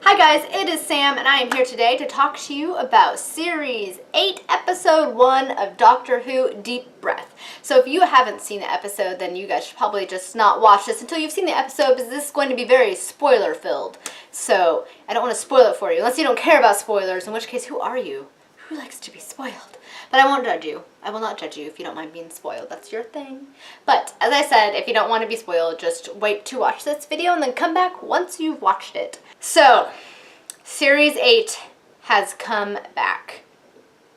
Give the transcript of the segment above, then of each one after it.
Hi guys, it is Sam and I am here today to talk to you about Series 8, Episode 1 of Doctor Who Deep Breath. So if you haven't seen the episode, then you guys should probably just not watch this until you've seen the episode, because this is going to be very spoiler-filled. So I don't want to spoil it for you, unless you don't care about spoilers, in which case, who are you? Who likes to be spoiled? But I won't judge you. I will not judge you if you don't mind being spoiled. That's your thing. But, as I said, if you don't want to be spoiled, just wait to watch this video and then come back once you've watched it. So, Series 8 has come back,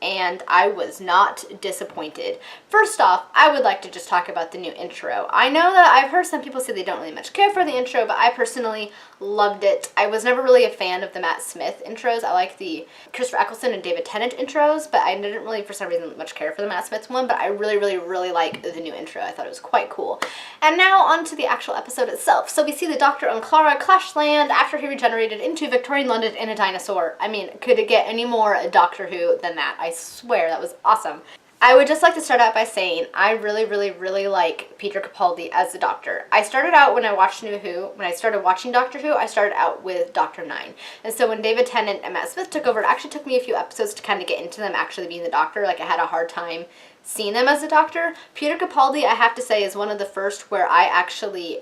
and I was not disappointed. First off, I would like to just talk about the new intro. I know that I've heard some people say they don't really much care for the intro, but I personally loved it. I was never really a fan of the Matt Smith intros. I like the Christopher Eccleston and David Tennant intros, but I didn't really, for some reason, much care for the Matt Smith one, but I really like the new intro. I thought it was quite cool. And now on to the actual episode itself. So we see the Doctor and Clara crash land after he regenerated into Victorian London in a dinosaur. I mean, could it get any more Doctor Who than that? I swear, that was awesome. I would just like to start out by saying I really like Peter Capaldi as the Doctor. I started out when I watched New Who, when I started watching Doctor Who, I started out with Doctor 9. And so when David Tennant and Matt Smith took over, it actually took me a few episodes to kind of get into them actually being the Doctor. Like, I had a hard time seeing them as the Doctor. Peter Capaldi, I have to say, is one of the first where I actually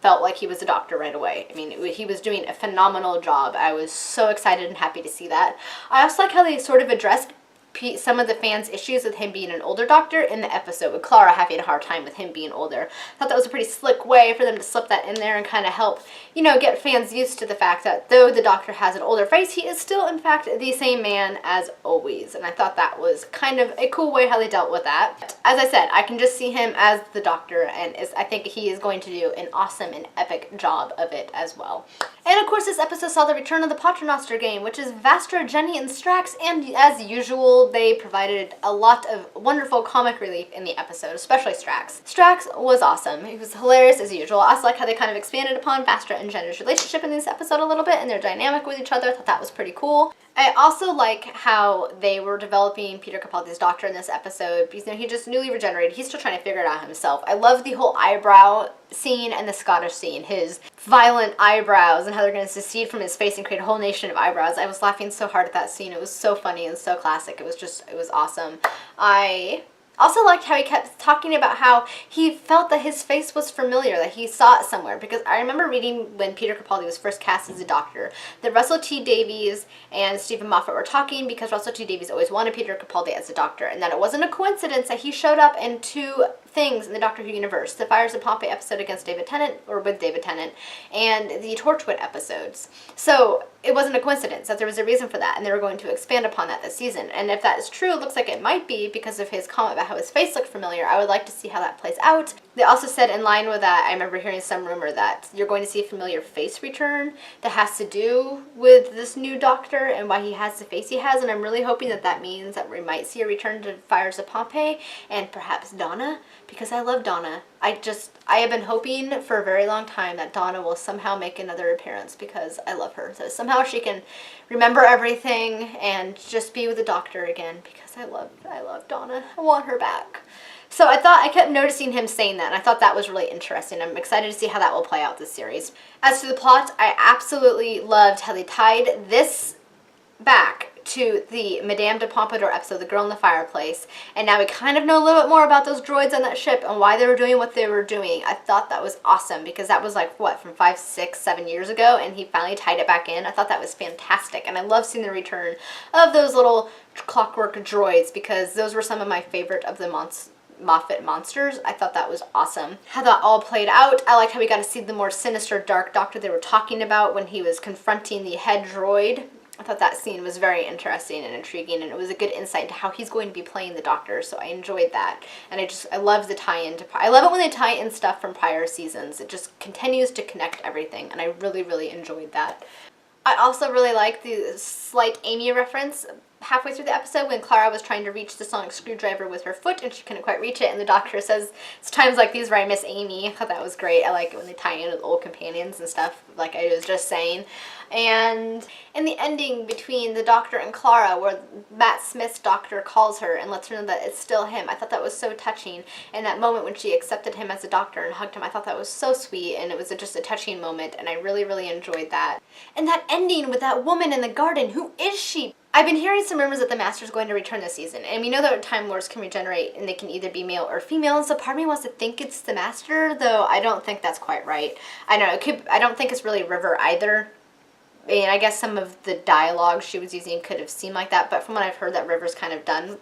felt like he was a Doctor right away. I mean, he was doing a phenomenal job. I was so excited and happy to see that. I also like how they sort of addressed some of the fans' issues with him being an older Doctor in the episode, with Clara having a hard time with him being older. I thought that was a pretty slick way for them to slip that in there and kind of help, you know, get fans used to the fact that though the Doctor has an older face, he is still, in fact, the same man as always. And I thought that was kind of a cool way how they dealt with that. As I said, I can just see him as the Doctor, and I think he is going to do an awesome and epic job of it as well. And of course, this episode saw the return of the Paternoster game, which is Vastra, Jenny, and Strax, and as usual, they provided a lot of wonderful comic relief in the episode, especially Strax. Strax was awesome. He was hilarious as usual. I also like how they kind of expanded upon Vastra and Jenny's relationship in this episode a little bit, and their dynamic with each other. I thought that was pretty cool. I also like how they were developing Peter Capaldi's Doctor in this episode, because, you know, he just newly regenerated. He's still trying to figure it out himself. I love the whole eyebrow scene and the Scottish scene, his violent eyebrows and how they're going to secede from his face and create a whole nation of eyebrows. I was laughing so hard at that scene. It was so funny and so classic. It was awesome. I also liked how he kept talking about how he felt that his face was familiar, that he saw it somewhere, because I remember reading when Peter Capaldi was first cast as a Doctor that Russell T Davies and Stephen Moffat were talking because Russell T Davies always wanted Peter Capaldi as a Doctor, and that it wasn't a coincidence that he showed up in two things in the Doctor Who universe: the Fires of Pompeii episode against David Tennant, or with David Tennant, and the Torchwood episodes. So it wasn't a coincidence that there was a reason for that, and they were going to expand upon that this season. And if that is true, it looks like it might be because of his comment about how his face looked familiar. I would like to see how that plays out. They also said in line with that, I remember hearing some rumor that you're going to see a familiar face return that has to do with this new Doctor and why he has the face he has, and I'm really hoping that that means that we might see a return to Fires of Pompeii and perhaps Donna, because I love Donna. I have been hoping for a very long time that Donna will somehow make another appearance because I love her. So somehow she can remember everything and just be with the Doctor again, because I love Donna. I want her back. So I kept noticing him saying that, and I thought that was really interesting. I'm excited to see how that will play out this series. As to the plot, I absolutely loved how they tied this back to the Madame de Pompadour episode, The Girl in the Fireplace, and now we kind of know a little bit more about those droids on that ship and why they were doing what they were doing. I thought that was awesome, because that was like, what, from 5, 6, 7 years ago, and he finally tied it back in. I thought that was fantastic, and I love seeing the return of those little clockwork droids, because those were some of my favorite of the Moffat monsters. I thought that was awesome. How that all played out. I liked how we got to see the more sinister dark Doctor they were talking about when he was confronting the head droid. I thought that scene was very interesting and intriguing, and it was a good insight into how he's going to be playing the Doctor, so I enjoyed that. And I love the tie-in to, I love it when they tie in stuff from prior seasons. It just continues to connect everything, and I really enjoyed that. I also really like the slight Amy reference halfway through the episode when Clara was trying to reach the sonic screwdriver with her foot and she couldn't quite reach it, and the doctor says, it's times like these where I miss Amy. I thought that was great. I like it when they tie in with old companions and stuff, like I was just saying. And in the ending between the doctor and Clara, where Matt Smith's doctor calls her and lets her know that it's still him, I thought that was so touching. And that moment when she accepted him as a doctor and hugged him, I thought that was so sweet, and it was just a touching moment, and I really, really enjoyed that. And that ending with that woman in the garden, who is she? I've been hearing some rumors that the Master's going to return this season, and we know that Time Lords can regenerate and they can either be male or female, and so part of me wants to think it's the Master, though I don't think that's quite right. I don't know, I don't think it's really River either. I mean, I guess some of the dialogue she was using could have seemed like that, but from what I've heard, that River's kind of done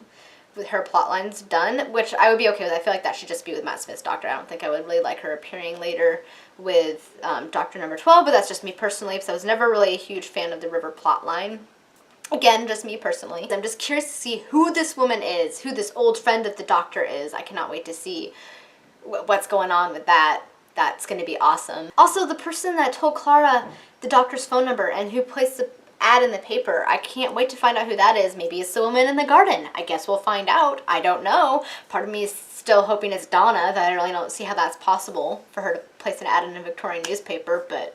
with her plot lines done, which I would be okay with. I feel like that should just be with Matt Smith's doctor. I don't think I would really like her appearing later with Doctor Number 12, but that's just me personally, because I was never really a huge fan of the River plot line. Again, just me personally. I'm just curious to see who this woman is, who this old friend of the doctor is. I cannot wait to see what's going on with that. That's going to be awesome. Also, the person that told Clara the doctor's phone number and who placed the ad in the paper, I can't wait to find out who that is. Maybe it's the woman in the garden. I guess we'll find out. I don't know. Part of me is still hoping it's Donna, that I really don't see how that's possible for her to place an ad in a Victorian newspaper, but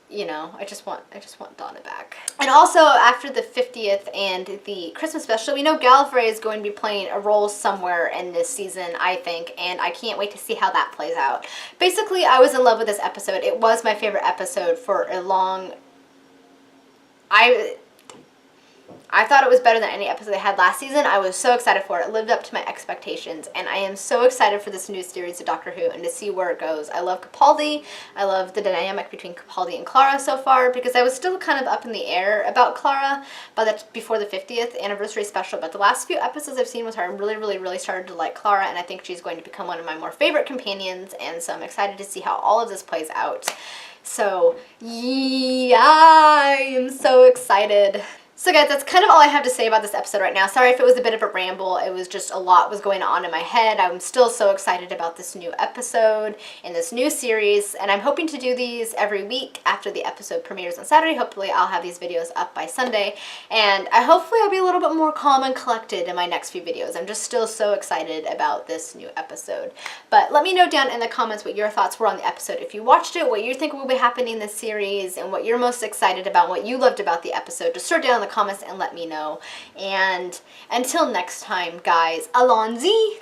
you know, I just want Donna back. And also, after the 50th and the Christmas special, we know Gallifrey is going to be playing a role somewhere in this season, I think, and I can't wait to see how that plays out. Basically, I was in love with this episode. It was my favorite episode for a long... I thought it was better than any episode they had last season. I was so excited for it. It lived up to my expectations, and I am so excited for this new series of Doctor Who and to see where it goes. I love Capaldi. I love the dynamic between Capaldi and Clara so far, because I was still kind of up in the air about Clara before the 50th anniversary special, but the last few episodes I've seen with her, I'm really, really, really started to like Clara, and I think she's going to become one of my more favorite companions, and so I'm excited to see how all of this plays out. So, yeah, I am so excited. So guys, that's kind of all I have to say about this episode right now. Sorry if it was a bit of a ramble. It was just a lot was going on in my head. I'm still so excited about this new episode and this new series, and I'm hoping to do these every week after the episode premieres on Saturday. Hopefully I'll have these videos up by Sunday, and hopefully I'll be a little bit more calm and collected in my next few videos. I'm just still so excited about this new episode. But let me know down in the comments what your thoughts were on the episode. If you watched it, what you think will be happening in this series, and what you're most excited about, what you loved about the episode. Just throw down in the comments and let me know. And until next time, guys, allons-y!